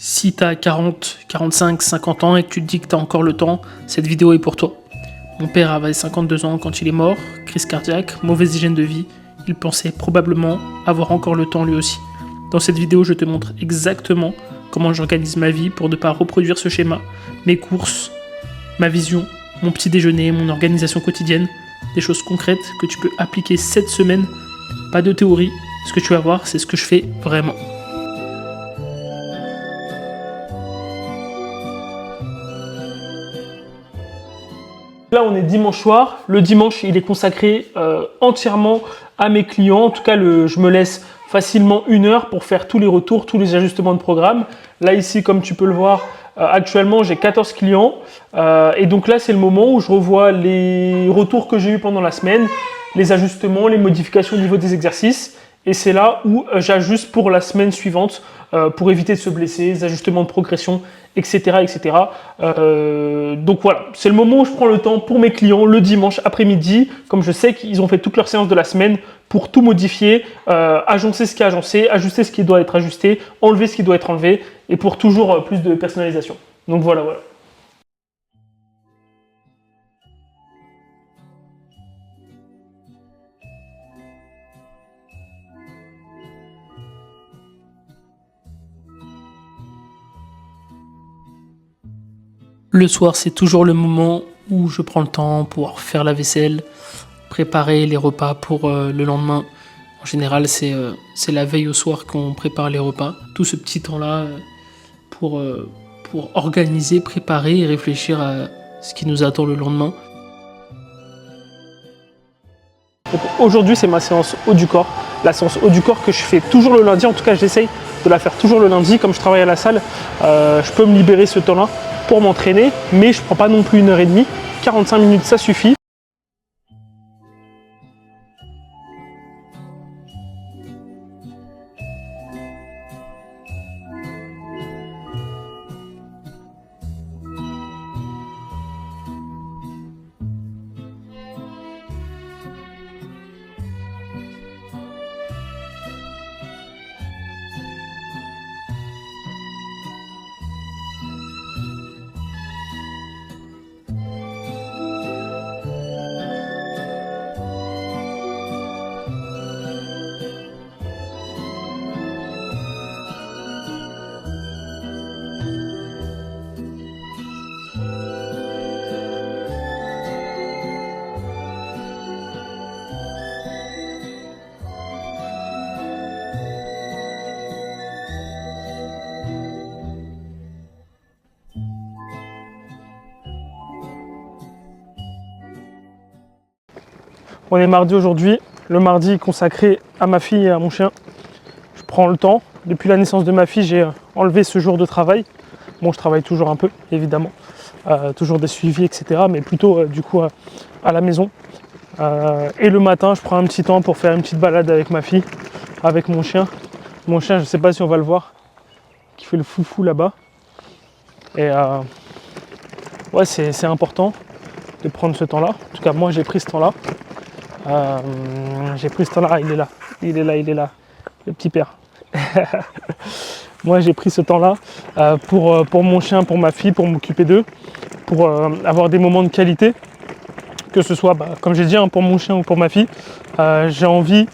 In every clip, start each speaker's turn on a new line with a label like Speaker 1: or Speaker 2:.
Speaker 1: Si tu as 40, 45, 50 ans et que tu te dis que tu as encore le temps, cette vidéo est pour toi. Mon père avait 52 ans quand il est mort, crise cardiaque, mauvaise hygiène de vie. Il pensait probablement avoir encore le temps lui aussi. Dans cette vidéo, je te montre exactement comment j'organise ma vie pour ne pas reproduire ce schéma, mes courses, ma vision, mon petit déjeuner, mon organisation quotidienne, des choses concrètes que tu peux appliquer cette semaine. Pas de théorie, ce que tu vas voir, c'est ce que je fais vraiment. Là, on est dimanche soir. Le dimanche, il est consacré entièrement à mes clients. En tout cas, je me laisse facilement 1 heure pour faire tous les retours, tous les ajustements de programme. Là, ici, comme tu peux le voir, actuellement, j'ai 14 clients. Et donc là, c'est le moment où je revois les retours que j'ai eu pendant la semaine, les ajustements, les modifications au niveau des exercices. Et c'est là où j'ajuste pour la semaine suivante pour éviter de se blesser, les ajustements de progression, etc. etc. Donc voilà, c'est le moment où je prends le temps pour mes clients le dimanche après-midi, comme je sais qu'ils ont fait toutes leurs séances de la semaine, pour tout modifier, agencer ce qui est agencé, ajuster ce qui doit être ajusté, enlever ce qui doit être enlevé, et pour toujours plus de personnalisation. Donc voilà. Le soir, c'est toujours le moment où je prends le temps pour faire la vaisselle, préparer les repas pour le lendemain. En général, c'est la veille au soir qu'on prépare les repas. Tout ce petit temps-là pour organiser, préparer et réfléchir à ce qui nous attend le lendemain. Aujourd'hui, c'est ma séance haut du corps. La séance haut du corps que je fais toujours le lundi. En tout cas, j'essaye de la faire toujours le lundi. Comme je travaille à la salle, je peux me libérer ce temps-là pour m'entraîner. Mais je ne prends pas non plus 1h30. 45 minutes, ça suffit. On est mardi aujourd'hui, le mardi consacré à ma fille et à mon chien. Je prends le temps. Depuis la naissance de ma fille, j'ai enlevé ce jour de travail. Bon, je travaille toujours un peu, évidemment. Toujours des suivis, etc. Mais plutôt, du coup, à la maison. Et le matin, je prends un petit temps pour faire une petite balade avec ma fille, avec mon chien. Mon chien, je ne sais pas si on va le voir, qui fait le foufou là-bas. Et ouais, c'est important de prendre ce temps-là. En tout cas, moi, j'ai pris ce temps-là. J'ai pris ce temps-là, il est là, le petit père. Moi j'ai pris ce temps-là pour mon chien, pour ma fille, pour m'occuper d'eux, pour avoir des moments de qualité, que ce soit, comme j'ai dit, pour mon chien ou pour ma fille. J'ai envie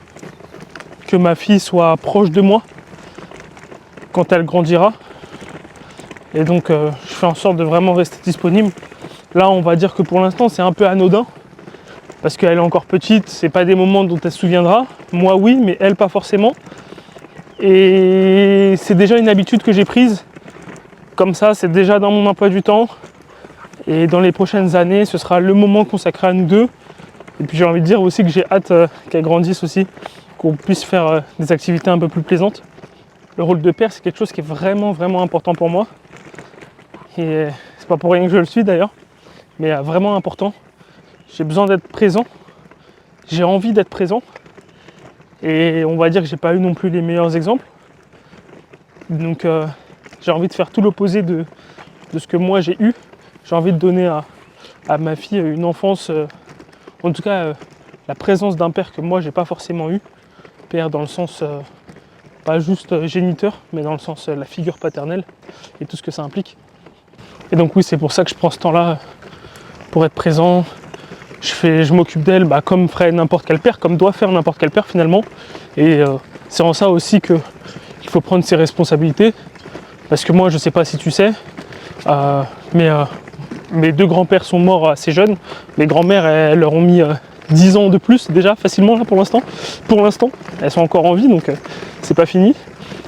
Speaker 1: que ma fille soit proche de moi quand elle grandira. Et donc je fais en sorte de vraiment rester disponible. Là on va dire que pour l'instant c'est un peu anodin, parce qu'elle est encore petite, c'est pas des moments dont elle se souviendra. Moi oui, mais elle pas forcément. Et c'est déjà une habitude que j'ai prise. Comme ça, c'est déjà dans mon emploi du temps. Et dans les prochaines années, ce sera le moment consacré à nous deux. Et puis j'ai envie de dire aussi que j'ai hâte qu'elle grandisse aussi, qu'on puisse faire des activités un peu plus plaisantes. Le rôle de père, c'est quelque chose qui est vraiment, vraiment important pour moi. Et c'est pas pour rien que je le suis d'ailleurs, mais vraiment important. J'ai besoin d'être présent, j'ai envie d'être présent, et on va dire que j'ai pas eu non plus les meilleurs exemples. Donc j'ai envie de faire tout l'opposé de ce que moi j'ai eu. J'ai envie de donner à ma fille une enfance, en tout cas la présence d'un père que moi j'ai pas forcément eu. Père dans le sens pas juste géniteur, mais dans le sens la figure paternelle et tout ce que ça implique. Et donc oui, c'est pour ça que je prends ce temps-là pour être présent. Je m'occupe d'elle comme ferait n'importe quel père, comme doit faire n'importe quel père finalement. Et c'est en ça aussi qu'il faut prendre ses responsabilités. Parce que moi, je sais pas si tu sais, mais mes deux grands-pères sont morts assez jeunes. Mes grands-mères, elles leur ont mis 10 ans de plus déjà, facilement là pour l'instant. Pour l'instant, elles sont encore en vie, donc c'est pas fini.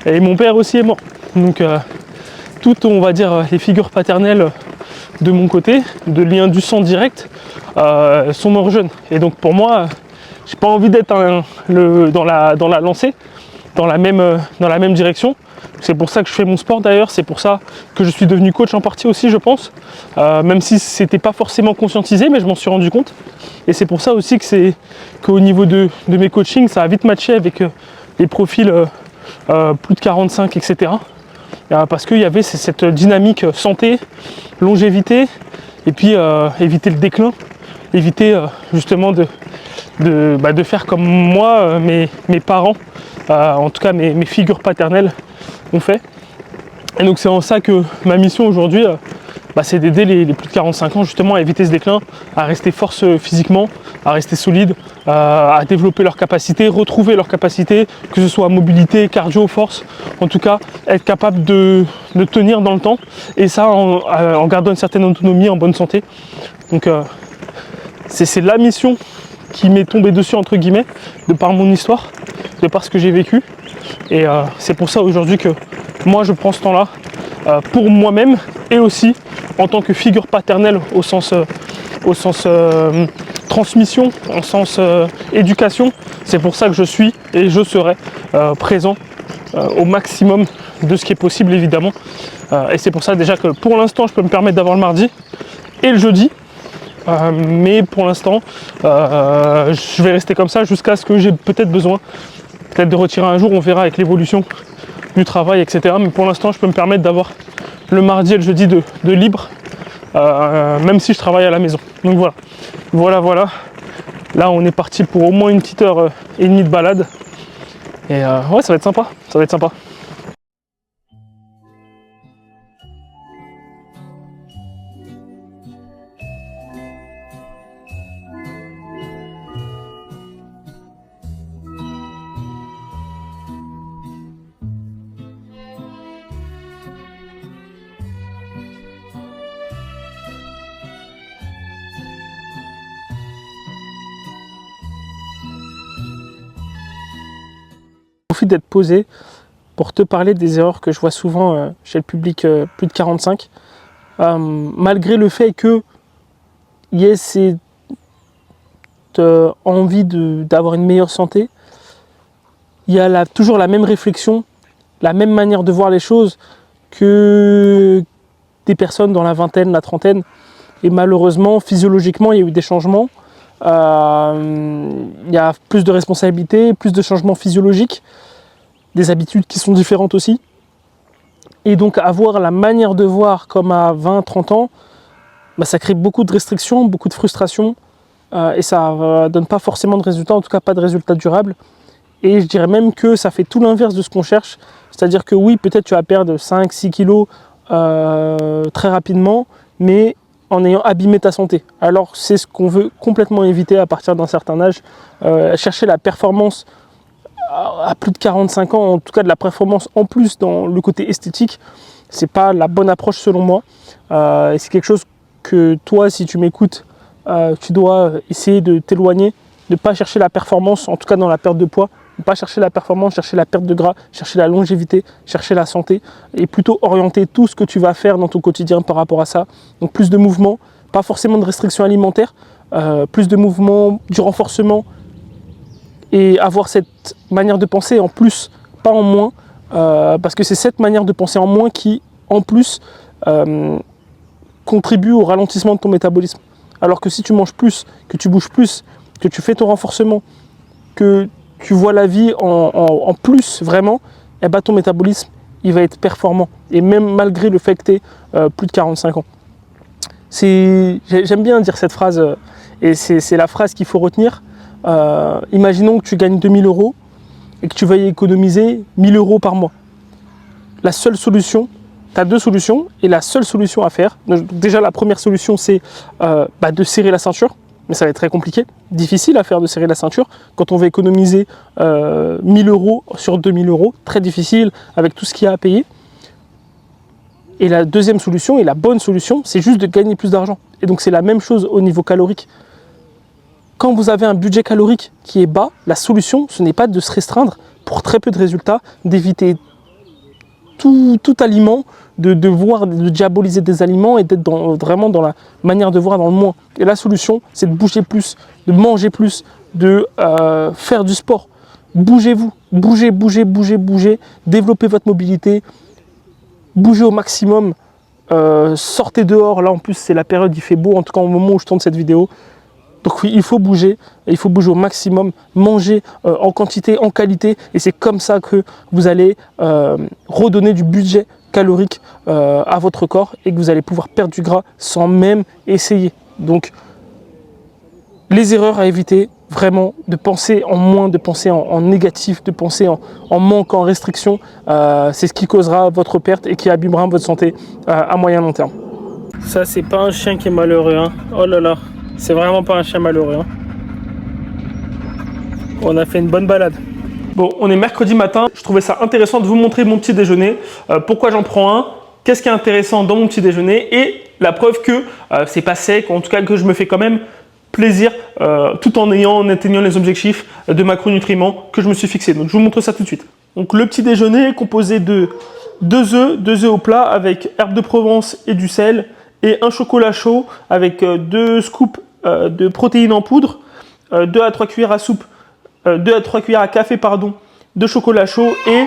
Speaker 1: Et mon père aussi est mort. Donc toutes, on va dire, les figures paternelles de mon côté, de lien du sang direct, sont morts jeunes. Et donc pour moi, j'ai pas envie d'être dans la lancée, dans la même direction. C'est pour ça que je fais mon sport d'ailleurs, c'est pour ça que je suis devenu coach en partie aussi, je pense, même si c'était pas forcément conscientisé, mais je m'en suis rendu compte. Et c'est pour ça aussi qu'au niveau de mes coachings, ça a vite matché avec les profils plus de 45, etc. Parce qu'il y avait cette dynamique santé, longévité, et puis éviter le déclin, éviter justement de faire comme moi, mes parents, en tout cas mes figures paternelles ont fait. Et donc c'est en ça que ma mission aujourd'hui, c'est d'aider les plus de 45 ans justement à éviter ce déclin, à rester force physiquement, à rester solide, à développer leurs capacités, retrouver leurs capacités, que ce soit mobilité, cardio, force, en tout cas être capable de tenir dans le temps, et ça en gardant une certaine autonomie, en bonne santé. Donc c'est la mission qui m'est tombée dessus entre guillemets, de par mon histoire, de par ce que j'ai vécu. Et c'est pour ça aujourd'hui que moi je prends ce temps-là pour moi-même, et aussi en tant que figure paternelle au sens transmission, au sens éducation. C'est pour ça que je suis et je serai présent au maximum de ce qui est possible évidemment. Et c'est pour ça déjà que pour l'instant je peux me permettre d'avoir le mardi et le jeudi. Mais pour l'instant je vais rester comme ça jusqu'à ce que j'ai peut-être besoin de retirer un jour, on verra avec l'évolution du travail, etc. Mais pour l'instant je peux me permettre d'avoir le mardi et le jeudi de libre, même si je travaille à la maison. Donc voilà. Là on est parti pour au moins une petite heure et demie de balade. Et ouais, ça va être sympa. Profite d'être posé pour te parler des erreurs que je vois souvent chez le public plus de 45. Malgré le fait qu'il y ait cette envie d'avoir une meilleure santé, il y a toujours la même réflexion, la même manière de voir les choses que des personnes dans la vingtaine, la trentaine. Et malheureusement, physiologiquement, il y a eu des changements. Il y a plus de responsabilités, plus de changements physiologiques, des habitudes qui sont différentes aussi. Et donc avoir la manière de voir comme à 20-30 ans, ça crée beaucoup de restrictions, beaucoup de frustration, et ça ne donne pas forcément de résultats, en tout cas pas de résultats durables. Et je dirais même que ça fait tout l'inverse de ce qu'on cherche. C'est-à-dire que oui, peut-être tu vas perdre 5-6 kilos très rapidement, mais en ayant abîmé ta santé. Alors c'est ce qu'on veut complètement éviter à partir d'un certain âge. Chercher la performance à plus de 45 ans, en tout cas de la performance en plus dans le côté esthétique, c'est pas la bonne approche selon moi. Et c'est quelque chose que toi, si tu m'écoutes, tu dois essayer de t'éloigner, de ne pas chercher la performance, en tout cas dans la perte de poids, ne pas chercher la performance, chercher la perte de gras, chercher la longévité, chercher la santé, et plutôt orienter tout ce que tu vas faire dans ton quotidien par rapport à ça. Donc plus de mouvements, pas forcément de restrictions alimentaires, plus de mouvements, du renforcement, et avoir cette manière de penser en plus, pas en moins, parce que c'est cette manière de penser en moins qui, en plus, contribue au ralentissement de ton métabolisme. Alors que si tu manges plus, que tu bouges plus, que tu fais ton renforcement, que tu vois la vie en plus vraiment, eh ben ton métabolisme il va être performant. Et même malgré le fait que tu aies plus de 45 ans. J'aime bien dire cette phrase, et c'est la phrase qu'il faut retenir. Imaginons que tu gagnes 2000 €, et que tu vas y économiser 1000 € par mois. La seule solution, tu as deux solutions et la seule solution à faire, déjà la première solution c'est de serrer la ceinture, mais ça va être très compliqué, difficile à faire de serrer la ceinture quand on va économiser 1000 € sur 2000 €, très difficile avec tout ce qu'il y a à payer. Et la deuxième solution et la bonne solution, c'est juste de gagner plus d'argent. Et donc c'est la même chose au niveau calorique. Quand vous avez un budget calorique qui est bas, la solution, ce n'est pas de se restreindre pour très peu de résultats, d'éviter tout aliment, de diaboliser des aliments et d'être vraiment dans la manière de voir dans le moins. Et la solution, c'est de bouger plus, de manger plus, de faire du sport. Bougez-vous, bougez, développez votre mobilité, bougez au maximum, sortez dehors. Là en plus c'est la période, il fait beau, en tout cas au moment où je tourne cette vidéo. Donc oui, il faut bouger au maximum, manger en quantité, en qualité, et c'est comme ça que vous allez redonner du budget calorique à votre corps et que vous allez pouvoir perdre du gras sans même essayer. Donc les erreurs à éviter, vraiment de penser en moins, de penser en négatif, de penser en manque, en restriction, c'est ce qui causera votre perte et qui abîmera votre santé à moyen long terme. Ça c'est pas un chien qui est malheureux, hein. Oh là là. C'est vraiment pas un chien malheureux. Hein. On a fait une bonne balade. Bon, on est mercredi matin. Je trouvais ça intéressant de vous montrer mon petit déjeuner. Pourquoi j'en prends un? Qu'est-ce qui est intéressant dans mon petit déjeuner? Et la preuve que c'est pas sec, en tout cas que je me fais quand même plaisir tout en atteignant les objectifs de macronutriments que je me suis fixé. Donc je vous montre ça tout de suite. Donc le petit déjeuner est composé de 2 œufs au plat avec herbes de Provence et du sel et un chocolat chaud avec 2 scoops de protéines en poudre, 2 à 3 cuillères à soupe, 2 à 3 cuillères à café de chocolat chaud et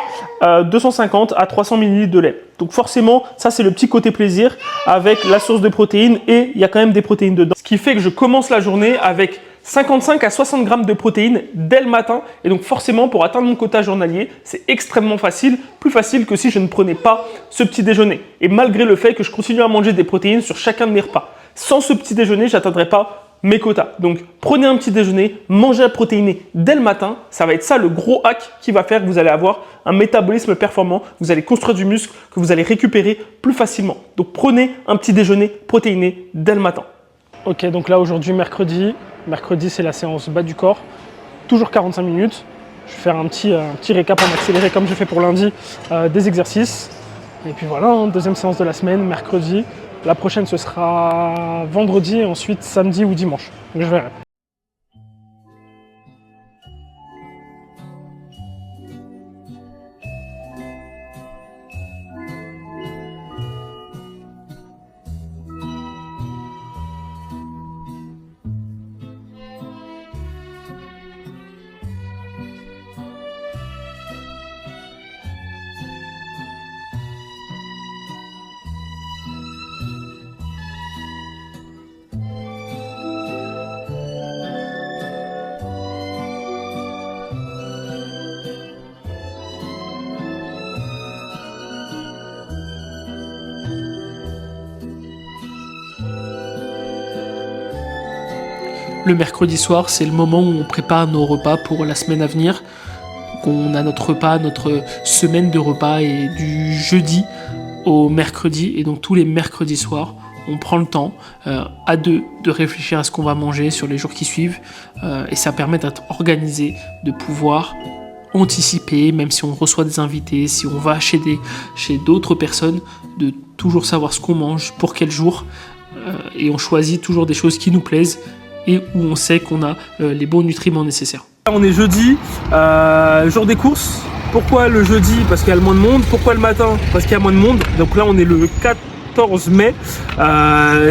Speaker 1: 250 à 300 ml de lait. Donc forcément, ça c'est le petit côté plaisir avec la source de protéines et il y a quand même des protéines dedans. Ce qui fait que je commence la journée avec 55 à 60 grammes de protéines dès le matin et donc forcément pour atteindre mon quota journalier, c'est extrêmement facile, plus facile que si je ne prenais pas ce petit déjeuner. Et malgré le fait que je continue à manger des protéines sur chacun de mes repas. Sans ce petit déjeuner, je n'atteindrai pas mes quotas. Donc prenez un petit déjeuner, mangez à protéiner dès le matin, ça va être ça le gros hack qui va faire que vous allez avoir un métabolisme performant, vous allez construire du muscle, que vous allez récupérer plus facilement. Donc prenez un petit déjeuner protéiné dès le matin. Ok, donc là aujourd'hui mercredi c'est la séance bas du corps, toujours 45 minutes. Je vais faire un petit récap en accéléré comme j'ai fait pour lundi des exercices. Et puis voilà, hein, deuxième séance de la semaine, mercredi. La prochaine, ce sera vendredi et ensuite samedi ou dimanche. Donc, je verrai. Le mercredi soir, c'est le moment où on prépare nos repas pour la semaine à venir. Donc on a notre repas, notre semaine de repas et du jeudi au mercredi. Et donc tous les mercredis soirs, on prend le temps à deux de réfléchir à ce qu'on va manger sur les jours qui suivent. Et ça permet d'être organisé, de pouvoir anticiper, même si on reçoit des invités, si on va chez d'autres personnes, de toujours savoir ce qu'on mange, pour quel jour. Et on choisit toujours des choses qui nous plaisent et où on sait qu'on a les bons nutriments nécessaires. On est jeudi, jour des courses. Pourquoi le jeudi? Parce qu'il y a le moins de monde. Pourquoi le matin? Parce qu'il y a moins de monde. Donc là on est le 14 mai,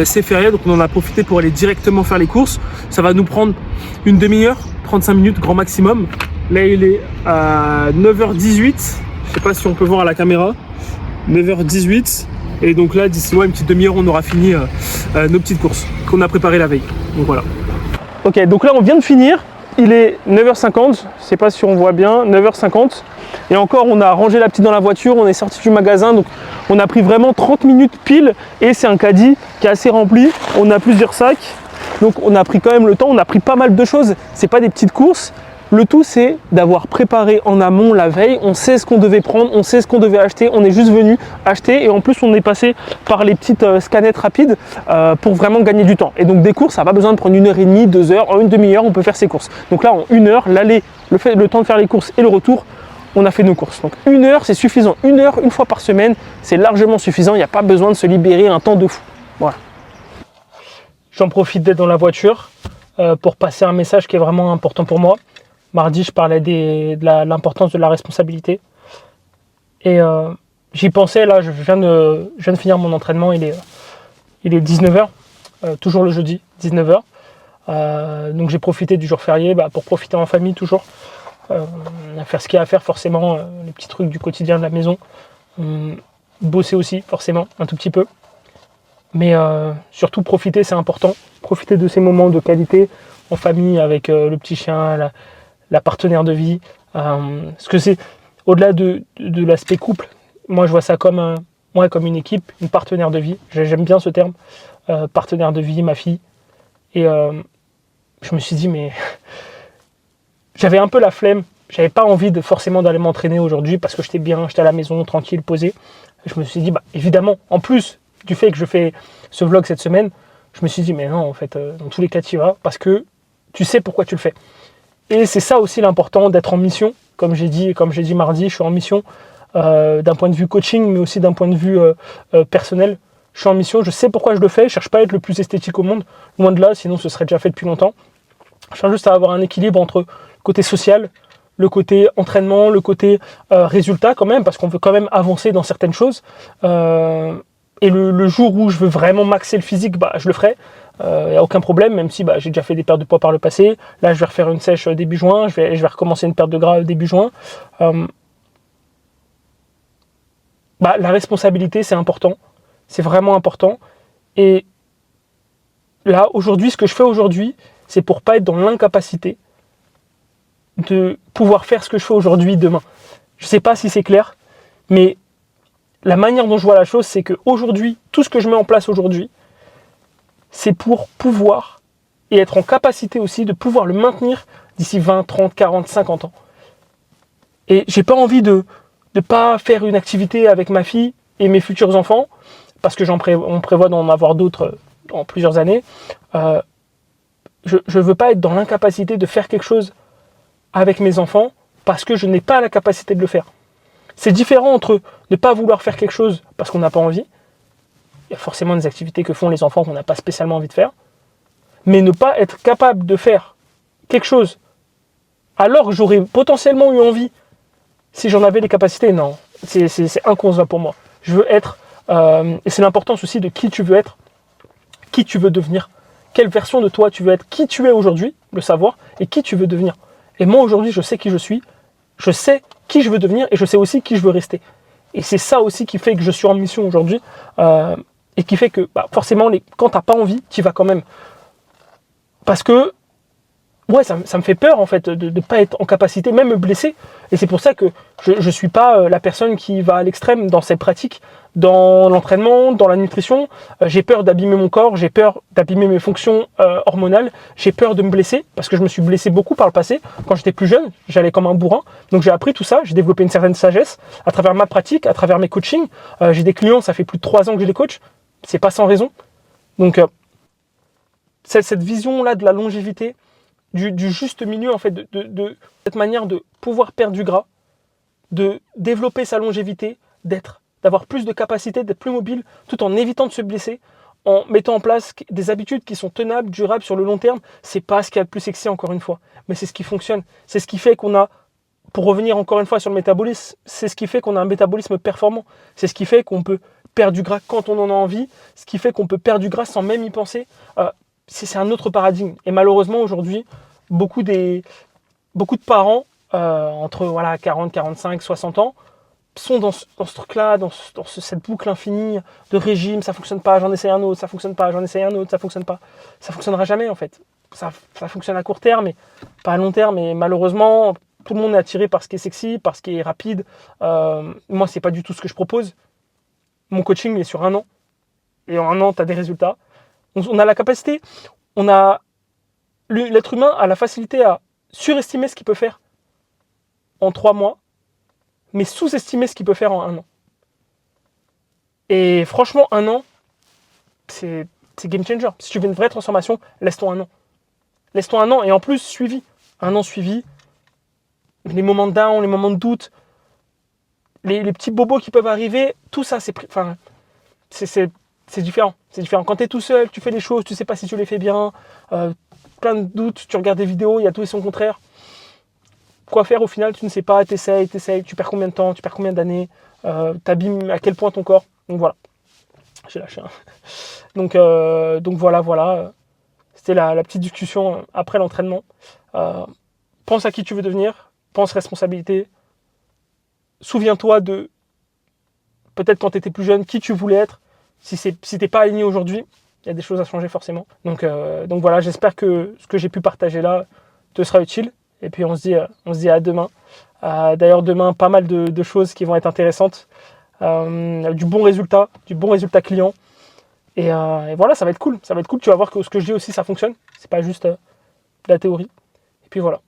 Speaker 1: c'est férié, donc on en a profité pour aller directement faire les courses. Ça va nous prendre une demi-heure, 35 minutes grand maximum. Là il est à 9h18, je sais pas si on peut voir à la caméra, 9h18. Et donc là, d'ici une petite demi-heure, on aura fini nos petites courses qu'on a préparées la veille. Donc voilà. Ok, donc là, on vient de finir. Il est 9h50. Je sais pas si on voit bien. 9h50. Et encore, on a rangé la petite dans la voiture. On est sorti du magasin. Donc, on a pris vraiment 30 minutes pile. Et c'est un caddie qui est assez rempli. On a plusieurs sacs. Donc, on a pris quand même le temps. On a pris pas mal de choses. C'est pas des petites courses. Le tout, c'est d'avoir préparé en amont la veille. On sait ce qu'on devait prendre, on sait ce qu'on devait acheter. On est juste venu acheter et en plus, on est passé par les petites scanettes rapides pour vraiment gagner du temps. Et donc, des courses, ça n'a pas besoin de prendre 1h30, 2 heures. En une demi-heure, on peut faire ses courses. Donc là, en 1 heure, l'aller, le temps de faire les courses et le retour, on a fait nos courses. Donc 1 heure, c'est suffisant. 1 heure, une fois par semaine, c'est largement suffisant. Il n'y a pas besoin de se libérer un temps de fou. Voilà. J'en profite d'être dans la voiture pour passer un message qui est vraiment important pour moi. Mardi, je parlais de l'importance de la responsabilité. Et j'y pensais, là, je viens de finir mon entraînement, il est 19h, toujours le jeudi, 19h. Donc j'ai profité du jour férié pour profiter en famille toujours. Faire ce qu'il y a à faire forcément, les petits trucs du quotidien de la maison. Bosser aussi, forcément, un tout petit peu. Mais surtout profiter, c'est important. Profiter de ces moments de qualité en famille avec le petit chien, la partenaire de vie. Parce que c'est au-delà de l'aspect couple, moi je vois ça comme une équipe, une partenaire de vie. J'aime bien ce terme, partenaire de vie, ma fille. Et je me suis dit, mais j'avais un peu la flemme. J'avais pas envie forcément d'aller m'entraîner aujourd'hui parce que j'étais bien, j'étais à la maison, tranquille, posé. Je me suis dit, évidemment, en plus du fait que je fais ce vlog cette semaine, je me suis dit, mais non, en fait, dans tous les cas, tu y vas parce que tu sais pourquoi tu le fais. Et c'est ça aussi l'important d'être en mission. Comme j'ai dit mardi, je suis en mission d'un point de vue coaching, mais aussi d'un point de vue personnel. Je suis en mission, je sais pourquoi je le fais, je cherche pas à être le plus esthétique au monde, loin de là, sinon ce serait déjà fait depuis longtemps. Je cherche juste à avoir un équilibre entre le côté social, le côté entraînement, le côté résultat quand même, parce qu'on veut quand même avancer dans certaines choses. Et le jour où je veux vraiment maxer le physique, je le ferai. Il n'y a aucun problème, même si j'ai déjà fait des pertes de poids par le passé. Là, je vais refaire une sèche début juin, je vais recommencer une perte de gras début juin. La responsabilité, c'est important. C'est vraiment important. Et là, aujourd'hui, ce que je fais aujourd'hui, c'est pour pas être dans l'incapacité de pouvoir faire ce que je fais aujourd'hui demain. Je ne sais pas si c'est clair, mais la manière dont je vois la chose, c'est qu'aujourd'hui, tout ce que je mets en place aujourd'hui, c'est pour pouvoir et être en capacité aussi de pouvoir le maintenir d'ici 20, 30, 40, 50 ans. Et j'ai pas envie de ne pas faire une activité avec ma fille et mes futurs enfants, parce que on prévoit d'en avoir d'autres dans plusieurs années. Je ne veux pas être dans l'incapacité de faire quelque chose avec mes enfants parce que je n'ai pas la capacité de le faire. C'est différent entre ne pas vouloir faire quelque chose parce qu'on n'a pas envie. Il y a forcément des activités que font les enfants qu'on n'a pas spécialement envie de faire. Mais ne pas être capable de faire quelque chose alors que j'aurais potentiellement eu envie si j'en avais les capacités, non. C'est inconcevable pour moi. Je veux être, et c'est l'importance aussi de qui tu veux être, qui tu veux devenir, quelle version de toi tu veux être, qui tu es aujourd'hui, le savoir, et qui tu veux devenir. Et moi aujourd'hui, je sais qui je suis, je sais qui je veux devenir, et je sais aussi qui je veux rester. Et c'est ça aussi qui fait que je suis en mission aujourd'hui, et qui fait que forcément, quand tu n'as pas envie, tu y vas quand même. Parce que, ouais, ça me fait peur en fait de ne pas être en capacité, même me blesser. Et c'est pour ça que je ne suis pas la personne qui va à l'extrême dans cette pratique, dans l'entraînement, dans la nutrition. J'ai peur d'abîmer mon corps, j'ai peur d'abîmer mes fonctions hormonales, j'ai peur de me blesser, parce que je me suis blessé beaucoup par le passé. Quand j'étais plus jeune, j'allais comme un bourrin. Donc j'ai appris tout ça, j'ai développé une certaine sagesse à travers ma pratique, à travers mes coachings. J'ai des clients, ça fait plus de 3 ans que je les coach. C'est pas sans raison. Donc cette vision-là de la longévité, du juste milieu en fait, de cette manière de pouvoir perdre du gras, de développer sa longévité, d'avoir plus de capacité, d'être plus mobile, tout en évitant de se blesser, en mettant en place des habitudes qui sont tenables, durables sur le long terme. C'est pas ce qu'il y a de plus sexy encore une fois, mais c'est ce qui fonctionne. C'est ce qui fait qu'on a, pour revenir encore une fois sur le métabolisme, c'est ce qui fait qu'on a un métabolisme performant. C'est ce qui fait qu'on peut perdre du gras quand on en a envie, ce qui fait qu'on peut perdre du gras sans même y penser. C'est un autre paradigme. Et malheureusement, aujourd'hui, beaucoup de parents, entre 40, 45, 60 ans, sont dans ce truc-là, dans cette boucle infinie de régime, ça fonctionne pas, j'en essaie un autre, ça fonctionne pas, j'en essaie un autre, ça fonctionne pas. Ça fonctionnera jamais, en fait. Ça fonctionne à court terme, mais pas à long terme. Et malheureusement, tout le monde est attiré par ce qui est sexy, par ce qui est rapide. Moi, c'est pas du tout ce que je propose. Mon coaching est sur 1 an. Et en 1 an, tu as des résultats. On a la capacité, l'être humain a la facilité à surestimer ce qu'il peut faire en 3 mois, mais sous-estimer ce qu'il peut faire en 1 an. Et franchement, 1 an, c'est game changer. Si tu veux une vraie transformation, laisse-toi 1 an. Laisse-toi 1 an, et en plus, suivi. 1 an suivi. Les moments de down, les moments de doute, les petits bobos qui peuvent arriver, tout ça, c'est différent. C'est différent. Quand tu es tout seul, tu fais les choses, tu sais pas si tu les fais bien, plein de doutes, tu regardes des vidéos, il y a tout et son contraire. Quoi faire au final, tu ne sais pas, t'essayes, tu perds combien de temps, tu perds combien d'années, t'abîmes à quel point ton corps. Donc voilà. J'ai lâché un. Donc voilà. C'était la petite discussion après l'entraînement. Pense à qui tu veux devenir, pense responsabilité. Souviens-toi de peut-être quand tu étais plus jeune, qui tu voulais être. Si t'es pas aligné aujourd'hui, il y a des choses à changer forcément. Donc voilà, j'espère que ce que j'ai pu partager là te sera utile. Et puis on se dit à demain. D'ailleurs demain, pas mal de choses qui vont être intéressantes. Du bon résultat client. Et voilà, ça va être cool. Ça va être cool. Tu vas voir que ce que je dis aussi, ça fonctionne. C'est pas juste de la théorie. Et puis voilà.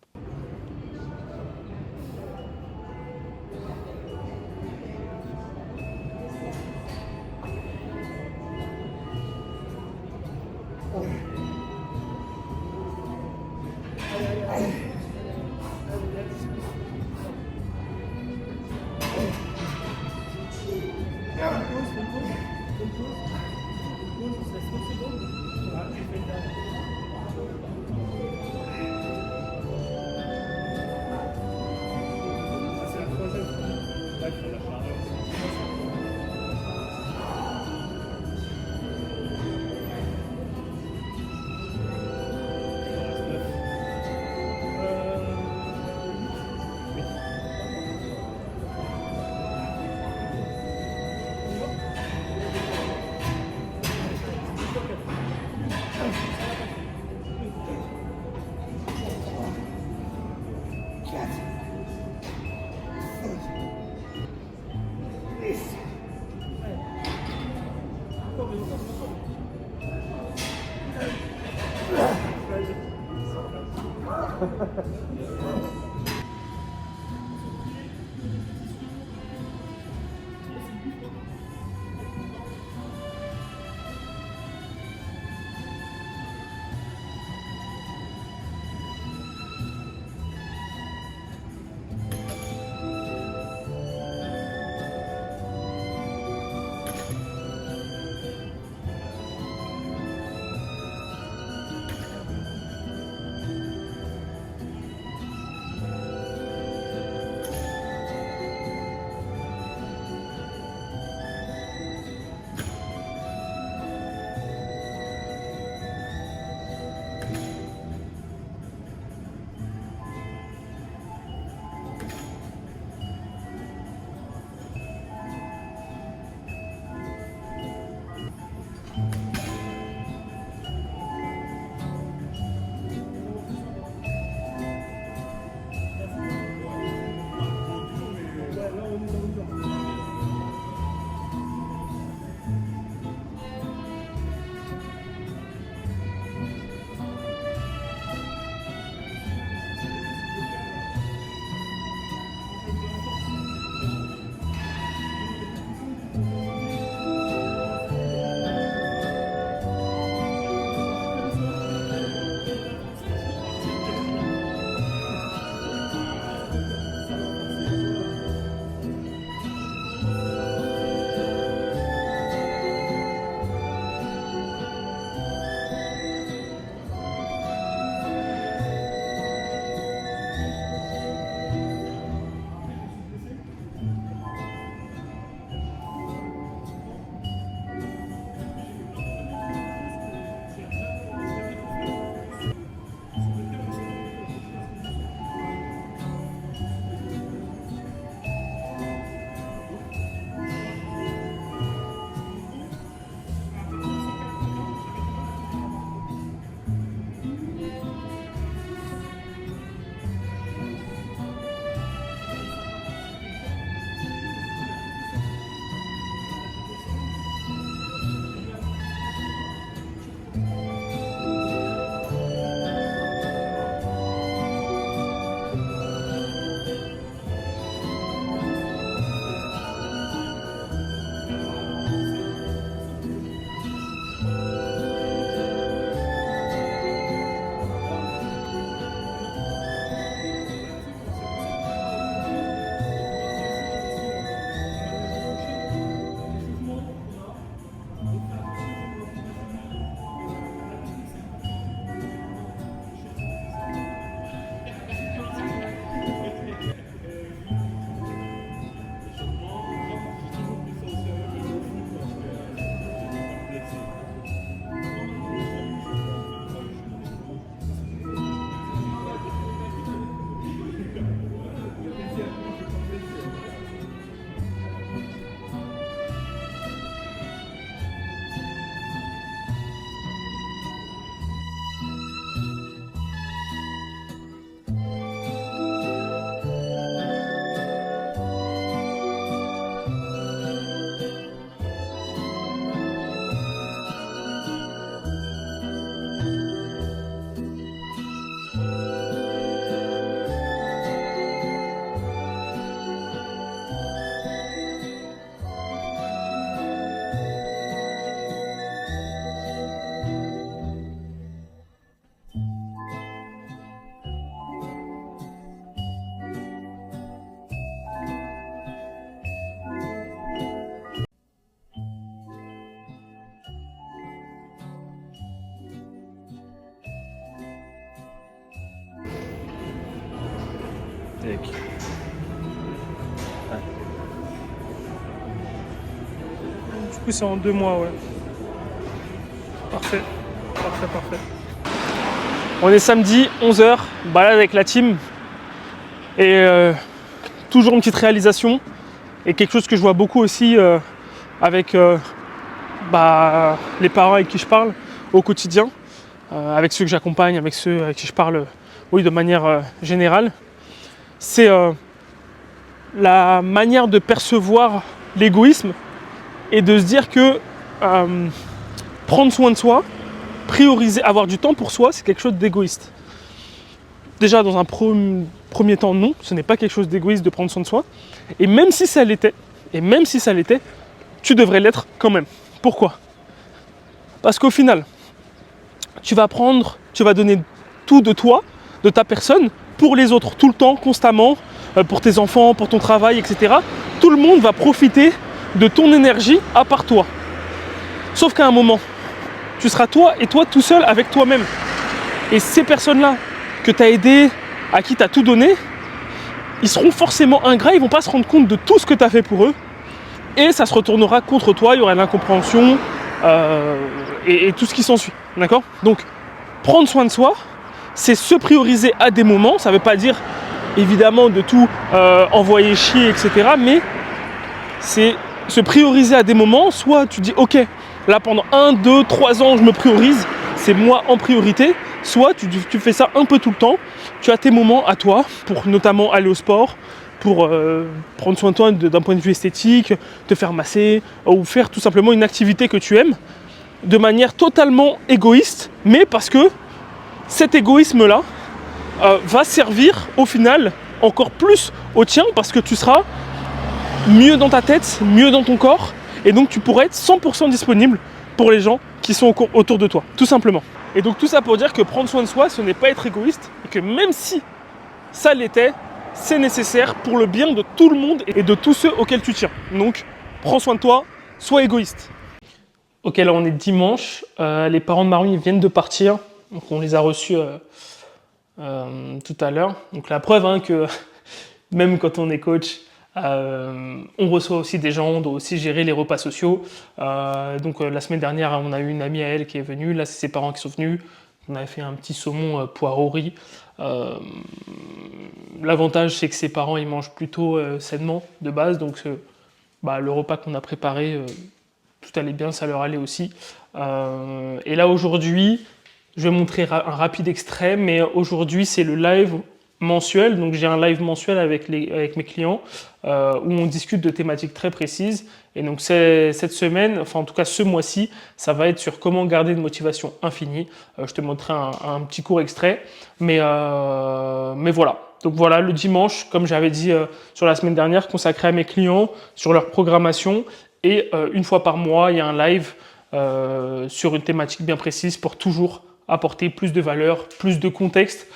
Speaker 1: coup, c'est en 2 mois, ouais. Parfait. On est samedi, 11h, balade avec la team. Et toujours une petite réalisation. Et quelque chose que je vois beaucoup aussi avec les parents avec qui je parle au quotidien, avec ceux que j'accompagne, avec ceux avec qui je parle de manière générale. C'est la manière de percevoir l'égoïsme et de se dire que prendre soin de soi, prioriser, avoir du temps pour soi, c'est quelque chose d'égoïste. Déjà, dans un premier temps, non, ce n'est pas quelque chose d'égoïste de prendre soin de soi. Et même si ça l'était, tu devrais l'être quand même. Pourquoi ? Parce qu'au final, tu vas donner tout de toi, de ta personne, pour les autres, tout le temps, constamment, pour tes enfants, pour ton travail, etc. Tout le monde va profiter de ton énergie à part toi. Sauf qu'à un moment, tu seras toi et toi tout seul avec toi-même. Et ces personnes-là que tu as aidées, à qui tu as tout donné, ils seront forcément ingrats, ils ne vont pas se rendre compte de tout ce que tu as fait pour eux. Et ça se retournera contre toi, il y aura l'incompréhension et tout ce qui s'ensuit. D'accord ? Donc, prendre soin de soi, c'est se prioriser à des moments. Ça ne veut pas dire, évidemment, de tout envoyer chier, etc. Mais c'est se prioriser à des moments. Soit tu dis, ok, là pendant 1, 2, 3 ans, je me priorise, c'est moi en priorité. Soit tu fais ça un peu tout le temps. Tu as tes moments à toi pour notamment aller au sport, pour prendre soin de toi d'un point de vue esthétique, te faire masser ou faire tout simplement une activité que tu aimes de manière totalement égoïste, mais parce que cet égoïsme-là va servir au final encore plus au tien parce que tu seras mieux dans ta tête, mieux dans ton corps et donc tu pourrais être 100% disponible pour les gens qui sont autour de toi, tout simplement. Et donc tout ça pour dire que prendre soin de soi, ce n'est pas être égoïste et que même si ça l'était, c'est nécessaire pour le bien de tout le monde et de tous ceux auxquels tu tiens. Donc, prends soin de toi, sois égoïste. Ok, là on est dimanche, les parents de Marie viennent de partir, donc on les a reçus tout à l'heure. Donc la preuve que même quand on est coach, on reçoit aussi des gens, on doit aussi gérer les repas sociaux. Donc la semaine dernière, on a eu une amie à elle qui est venue, là c'est ses parents qui sont venus. On avait fait un petit saumon poireau riz. L'avantage c'est que ses parents ils mangent plutôt sainement de base, donc le repas qu'on a préparé, tout allait bien, ça leur allait aussi. Et là aujourd'hui, je vais montrer un rapide extrait, mais aujourd'hui c'est le live mensuel, donc j'ai un live mensuel avec mes clients où on discute de thématiques très précises. Et donc cette semaine, enfin en tout cas ce mois-ci, ça va être sur comment garder une motivation infinie. Je te montrerai un petit court extrait, mais voilà. Donc voilà, le dimanche, comme j'avais dit sur la semaine dernière, consacré à mes clients, sur leur programmation. Et une fois par mois, il y a un live sur une thématique bien précise pour toujours apporter plus de valeur, plus de contexte,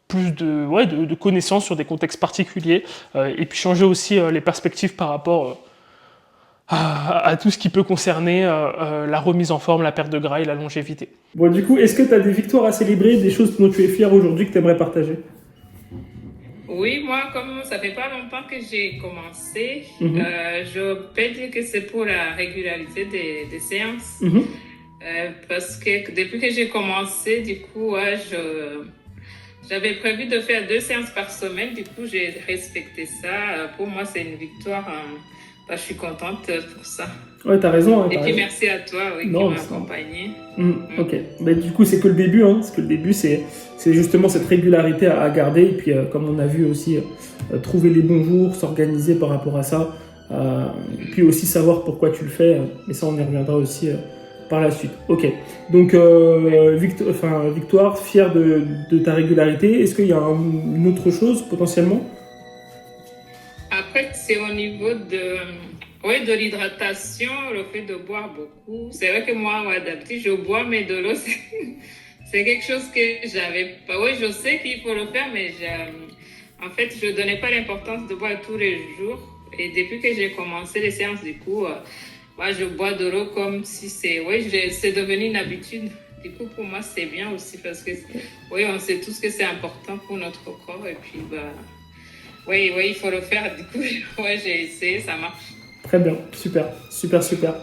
Speaker 1: plus de connaissances sur des contextes particuliers et puis changer aussi les perspectives par rapport à tout ce qui peut concerner la remise en forme, la perte de gras et la longévité. Bon, du coup, est-ce que tu as des victoires à célébrer, des choses dont tu es fier aujourd'hui que tu aimerais partager ?
Speaker 2: Oui, moi, comme ça fait pas longtemps que j'ai commencé, je peux dire que c'est pour la régularité des séances. Parce que depuis que j'ai commencé, du coup, j'avais prévu de faire 2 séances par semaine. Du coup, j'ai respecté ça. Pour moi, c'est une victoire. Je suis contente pour ça.
Speaker 1: Ouais, t'as raison.
Speaker 2: Et puis merci à toi qui m'as accompagné.
Speaker 1: Ok. Du coup, c'est que le début. Parce que le début, c'est justement cette régularité à garder. Et puis, comme on a vu aussi, trouver les bons jours, s'organiser par rapport à ça. Et puis aussi savoir pourquoi tu le fais. Mais ça, on y reviendra aussi par la suite. Ok. Donc, Victoire, fière de ta régularité. Est-ce qu'il y a une autre chose potentiellement ?
Speaker 2: Après, c'est au niveau de l'hydratation, le fait de boire beaucoup. C'est vrai que moi, d'habitude, je bois, mais de l'eau, c'est quelque chose que j'avais pas. Oui, je sais qu'il faut le faire, mais en fait, je donnais pas l'importance de boire tous les jours. Et depuis que j'ai commencé les séances, du coup, moi, je bois de l'eau comme si c'est devenu une habitude. Du coup, pour moi, c'est bien aussi parce que, on sait tous que c'est important pour notre corps. Et puis, oui, il faut le faire. Du coup, j'ai essayé, ça marche.
Speaker 1: Très bien, super, super, super.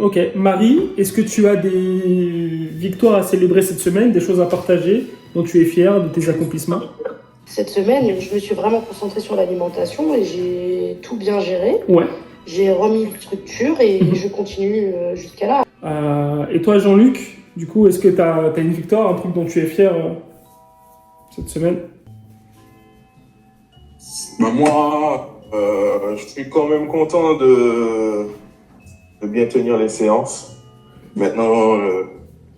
Speaker 1: Ok, Marie, est-ce que tu as des victoires à célébrer cette semaine, des choses à partager dont tu es fière de tes accomplissements?
Speaker 3: Cette semaine, je me suis vraiment concentrée sur l'alimentation et j'ai tout bien géré.
Speaker 1: Ouais.
Speaker 3: J'ai remis une structure et je continue jusqu'à là.
Speaker 1: Et toi, Jean-Luc, du coup, est-ce que tu as une victoire, un truc dont tu es fier cette semaine?
Speaker 4: Bah moi, je suis quand même content de bien tenir les séances. Maintenant,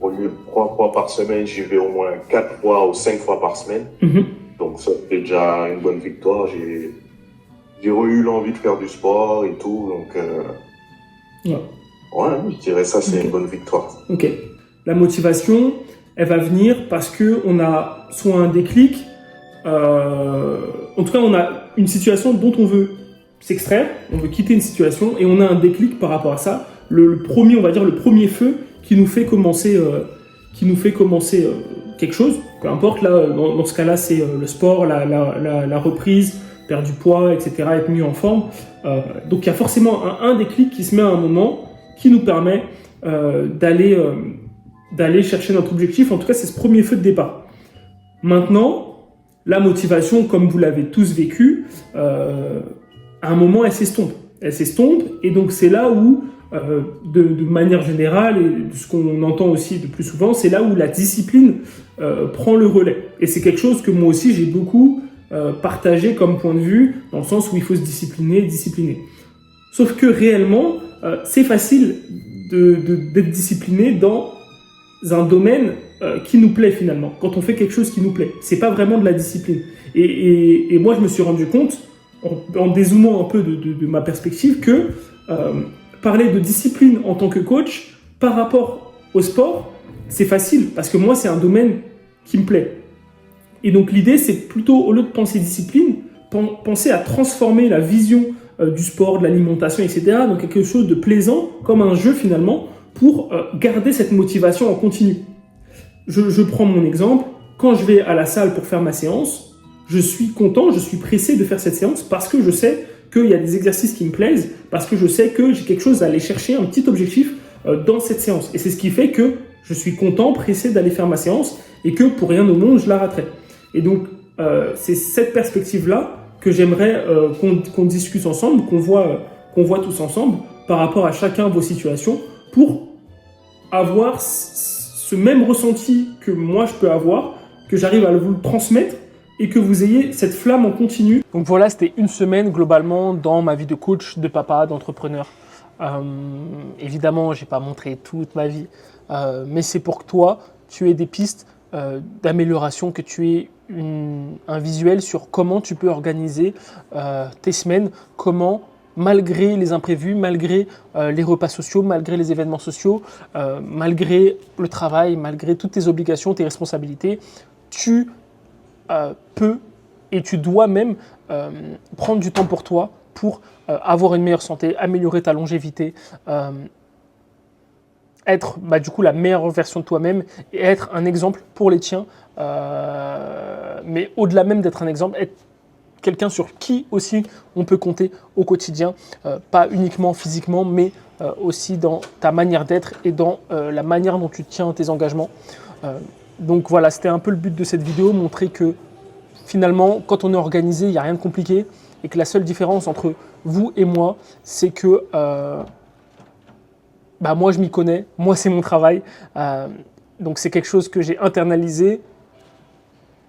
Speaker 4: au lieu de 3 fois par semaine, j'y vais au moins 4 fois ou 5 fois par semaine. Donc ça fait déjà une bonne victoire. J'ai eu l'envie de faire du sport et tout. Donc ouais, je dirais ça, c'est une bonne victoire.
Speaker 1: Ok. La motivation, elle va venir parce qu'on a soit un déclic, en tout cas on a une situation dont on veut s'extraire, on veut quitter une situation et on a un déclic par rapport à ça. Le premier, on va dire le premier feu qui nous fait commencer, quelque chose, peu importe, là, dans ce cas-là, c'est le sport, la reprise, perdre du poids, etc., être mieux en forme. Donc il y a forcément un déclic qui se met à un moment qui nous permet d'aller chercher notre objectif. En tout cas, c'est ce premier feu de départ. Maintenant, la motivation, comme vous l'avez tous vécu, à un moment, elle s'estompe. Elle s'estompe, et donc c'est là où, de manière générale, et de ce qu'on entend aussi de plus souvent, c'est là où la discipline prend le relais. Et c'est quelque chose que moi aussi, j'ai beaucoup partagé comme point de vue, dans le sens où il faut se discipliner. Sauf que réellement, c'est facile d'être discipliné dans un domaine qui nous plaît finalement. Quand on fait quelque chose qui nous plaît, c'est pas vraiment de la discipline. Et moi, je me suis rendu compte, en dézoomant un peu de ma perspective, que parler de discipline en tant que coach par rapport au sport, c'est facile parce que moi, c'est un domaine qui me plaît. Et donc l'idée, c'est plutôt, au lieu de penser discipline, penser à transformer la vision du sport, de l'alimentation, etc., dans quelque chose de plaisant, comme un jeu finalement, pour garder cette motivation en continu. Je prends mon exemple. Quand je vais à la salle pour faire ma séance, je suis content, je suis pressé de faire cette séance parce que je sais qu'il y a des exercices qui me plaisent, parce que je sais que j'ai quelque chose à aller chercher, un petit objectif dans cette séance. Et c'est ce qui fait que je suis content, pressé d'aller faire ma séance et que pour rien au monde, je la raterai. Et donc, c'est cette perspective-là que j'aimerais qu'on discute ensemble, qu'on voit tous ensemble par rapport à chacun vos situations pour avoir ce même ressenti que moi je peux avoir, que j'arrive à vous le transmettre et que vous ayez cette flamme en continu. Donc voilà, c'était une semaine globalement dans ma vie de coach, de papa, d'entrepreneur. Évidemment, je n'ai pas montré toute ma vie, mais c'est pour que toi, tu aies des pistes d'amélioration, que tu aies un visuel sur comment tu peux organiser tes semaines, comment, malgré les imprévus, malgré les repas sociaux, malgré les événements sociaux, malgré le travail, malgré toutes tes obligations, tes responsabilités, tu peux et tu dois même prendre du temps pour toi pour avoir une meilleure santé, améliorer ta longévité, être du coup la meilleure version de toi-même et être un exemple pour les tiens, mais au-delà même d'être un exemple, être quelqu'un sur qui aussi on peut compter au quotidien, pas uniquement physiquement, mais aussi dans ta manière d'être et dans la manière dont tu tiens tes engagements. Donc voilà, c'était un peu le but de cette vidéo, montrer que finalement, quand on est organisé, il n'y a rien de compliqué et que la seule différence entre vous et moi, c'est que moi, je m'y connais, moi, c'est mon travail. Donc c'est quelque chose que j'ai internalisé,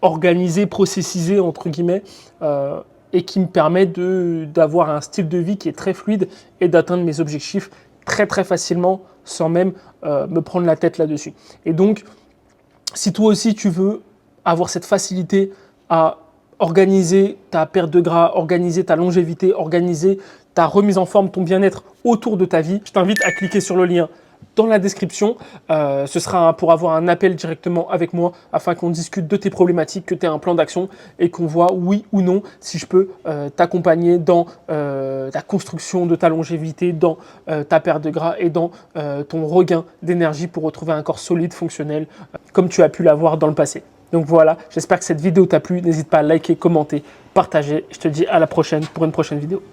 Speaker 1: organisé, processisé, entre guillemets, et qui me permet d'avoir un style de vie qui est très fluide et d'atteindre mes objectifs très très facilement sans même me prendre la tête là-dessus. Et donc, si toi aussi tu veux avoir cette facilité à organiser ta perte de gras, organiser ta longévité, organiser ta remise en forme, ton bien-être autour de ta vie, je t'invite à cliquer sur le lien dans la description. Ce sera pour avoir un appel directement avec moi afin qu'on discute de tes problématiques, que tu aies un plan d'action et qu'on voit oui ou non si je peux t'accompagner dans la construction de ta longévité, dans ta perte de gras et dans ton regain d'énergie pour retrouver un corps solide, fonctionnel, comme tu as pu l'avoir dans le passé. Donc voilà, j'espère que cette vidéo t'a plu. N'hésite pas à liker, commenter, partager. Je te dis à la prochaine pour une prochaine vidéo.